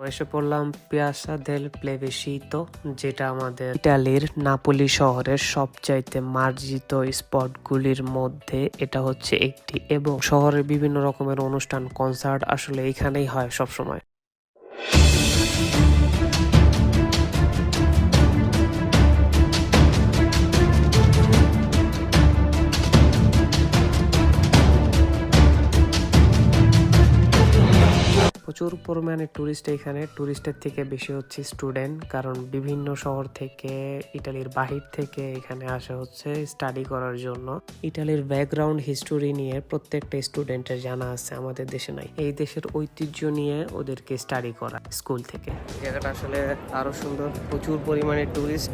এসে পড়লাম পিয়াসা দেল প্লেবেশিতো, যেটা আমাদের ইটালির নাপোলি শহরের সবচাইতে মার্জিত স্পটগুলির মধ্যে এটা হচ্ছে একটি, এবং শহরের বিভিন্ন রকমের অনুষ্ঠান কনসার্ট আসলে এখানেই হয় সবসময়। প্রচুর পরিমাণে টুরিস্ট এখানে, টুরিস্টের থেকে বেশি হচ্ছে স্টুডেন্ট, কারণ বিভিন্ন শহর থেকে ইটালির বাহির থেকে এখানে আসা হচ্ছে স্টাডি করার জন্য। ইটালির ব্যাকগ্রাউন্ড হিস্টোরি নিয়ে প্রত্যেকটা স্টুডেন্টের জানা আছে, আমাদের দেশে নাই। এই দেশের ঐতিহ্য নিয়ে ওদেরকে স্টাডি করা স্কুল থেকে। জায়গাটা আসলে আরো সুন্দর, প্রচুর পরিমাণে টুরিস্ট।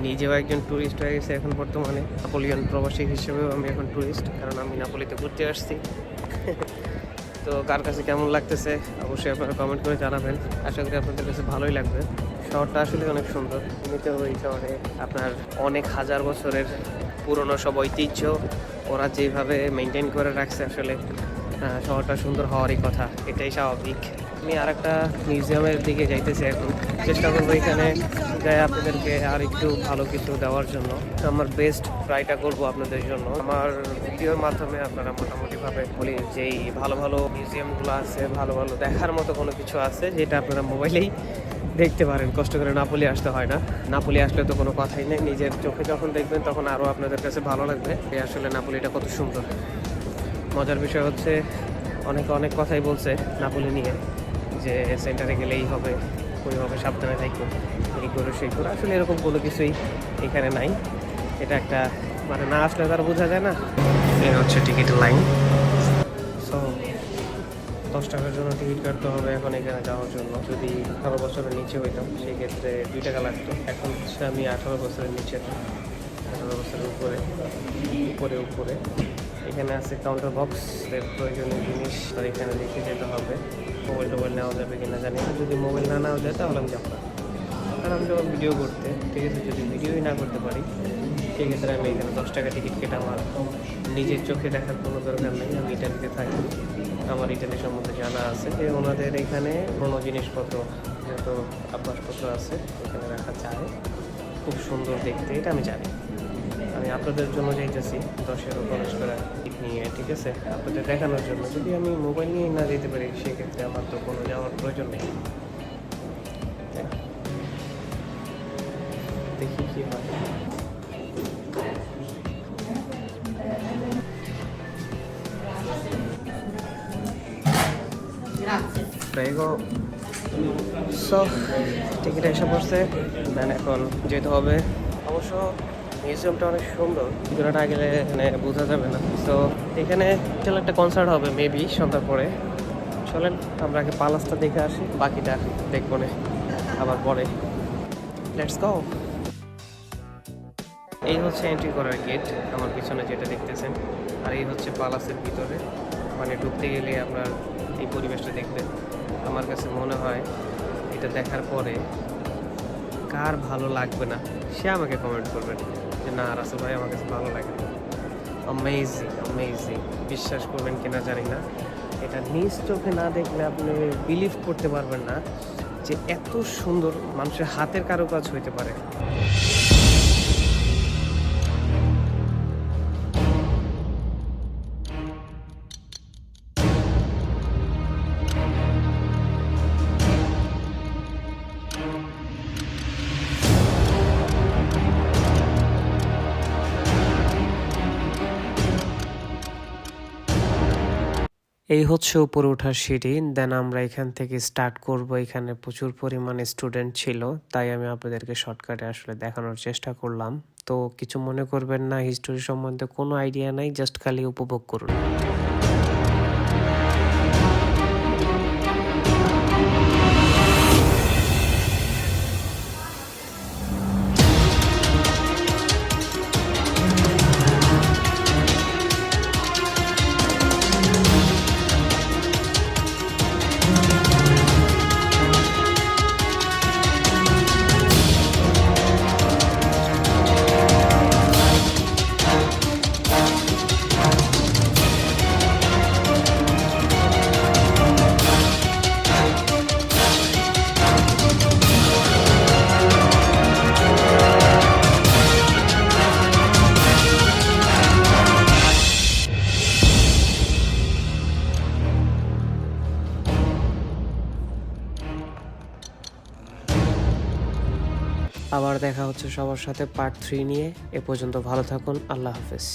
নিজেও একজন টুরিস্ট হয়ে গেছে এখন বর্তমানে, নাপোলিয়ান প্রবাসী হিসেবেও আমি এখন টুরিস্ট, কারণ আমি নাপোলিতে ঘুরতে আসছি। তো কার কাছে কেমন লাগতেছে অবশ্যই আপনারা কমেন্ট করে জানাবেন। আশা করি আপনাদের কাছে ভালোই লাগবে। শহরটা আসলে অনেক সুন্দর। এমনিতেও এই শহরে আপনার অনেক হাজার বছরের পুরনো সব ঐতিহ্য ওরা যেভাবে মেনটেন করে রাখছে, আসলে শহরটা সুন্দর হওয়ারই কথা, এটাই স্বাভাবিক। আমি আর একটা মিউজিয়ামের দিকে যাইতেছি এখন, চেষ্টা করবো এখানে যাই আপনাদেরকে আর একটু ভালো কিছু দেওয়ার জন্য। আমার বেস্ট ট্রাইটা করবো আপনাদের জন্য। আমার ভিডিওর মাধ্যমে আপনারা মোটামুটিভাবে বলি যেই ভালো ভালো মিউজিয়ামগুলো আছে, ভালো ভালো দেখার মতো কোনো কিছু আছে যেটা আপনারা মোবাইলেই দেখতে পারেন, কষ্ট করে নাপোলি আসতে হয় না। নাপোলি আসলে তো কোনো কথাই নেই, নিজের চোখে যখন দেখবেন তখন আরও আপনাদের কাছে ভালো লাগবে আসলে নাপোলিটা কত সুন্দর। মজার বিষয় হচ্ছে অনেকে অনেক কথাই বলছে নাপোলি নিয়ে, যে সেন্টারে গেলেই হবে, ওইভাবে সাবধানে থাকবো, এই করে সেই করে। আসলে এরকম কোনো কিছুই এখানে নাই। এটা একটা মানে না আসলে তারা বোঝা যায় না। এই হচ্ছে টিকিট লাইন। সো 10 টাকার জন্য টিকিট কাটতে হবে এখন এখানে যাওয়ার জন্য। যদি 18 বছরের নিচে হইতাম সেই ক্ষেত্রে 2 টাকা লাগতো। এখন হচ্ছে আমি 18 বছরের নিচে, 18 বছরের উপরে উপরে উপরে এখানে আছে কাউন্টার বক্স, এর প্রয়োজনীয় জিনিস আর এখানে লিখে যেতে হবে। মোবাইল নেওয়া যাবে কিনা জানি না, যদি মোবাইল না নেওয়া যায় তাহলে আমি যাবো না। আর আমি যখন ভিডিও করতে, ঠিক আছে, যদি ভিডিওই না করতে পারি সেক্ষেত্রে আমি এখানে 10 টাকা টিকিট কেটে আমার নিজের চোখে দেখার কোনো দরকার নেই। আমি ইটালিতে থাকি, আমার ইটালি সম্বন্ধে জানা আছে যে ওনাদের এখানে কোনো জিনিসপত্র যত আবাসপত্র আছে এখানে রাখা যায়, খুব সুন্দর দেখতে, এটা আমি জানি। আমি আপনাদের জন্য যাইতেছি 10 খরচ করে টিকিট নিয়ে, ঠিক আছে, আপনাদের দেখানোর জন্য। যদি আমি মোবাইল নিয়ে না যেতে পারি সেক্ষেত্রে আমার তো কোনো যাওয়ার প্রয়োজন নেই। দেখি কি হয়। প্রেগো। সো টিকিট এসে পড়ছে, দেন এখন যেতে হবে। অবশ্য মিউজিয়ামটা অনেক সুন্দর, ভিতরে না গেলে এখানে বোঝা যাবে না। সো এখানে চলে একটা কনসার্ট হবে মেবি সন্ধ্যার পরে। চলেন আমরা আগে পালাসটা দেখে আসি, বাকিটা দেখবো না আবার পরে। Let's go. এই হচ্ছে এন্ট্রি করার গেট, আমার পিছনে যেটা দেখতেছেন। আর এই হচ্ছে পালাসের ভিতরে, মানে ঢুকতে গেলে আপনার এই পরিবেশটা দেখবেন। আমার কাছে মনে হয় এটা দেখার পরে কার ভালো লাগবে না সে আমাকে কমেন্ট করবেন যে না রাসেল ভাই আমার কাছে ভালো লাগে। অ্যামেজিং অ্যামেজিং, বিশ্বাস করবেন কিনা জানি না, এটা নিজ চোখে না দেখলে আপনি বিলিভ করতে পারবেন না যে এত সুন্দর মানুষের হাতের কারুকাজ হইতে পারে। এই হচ্ছে উপরে ওঠার সিঁড়ি, দেন আমরা এখান থেকে স্টার্ট করব। এখানে প্রচুর পরিমাণে স্টুডেন্ট ছিল, তাই আমি আপনাদেরকে শর্টকাটে আসলে দেখানোর চেষ্টা করলাম। তো কিছু মনে করবেন না, হিস্টোরি সম্বন্ধে কোনো আইডিয়া নাই, জাস্ট খালি উপভোগ করুন। আবার দেখা হচ্ছে সবার সাথে পার্ট 3 নিয়ে। এ পর্যন্ত ভালো থাকুন। আল্লাহ হাফেজ।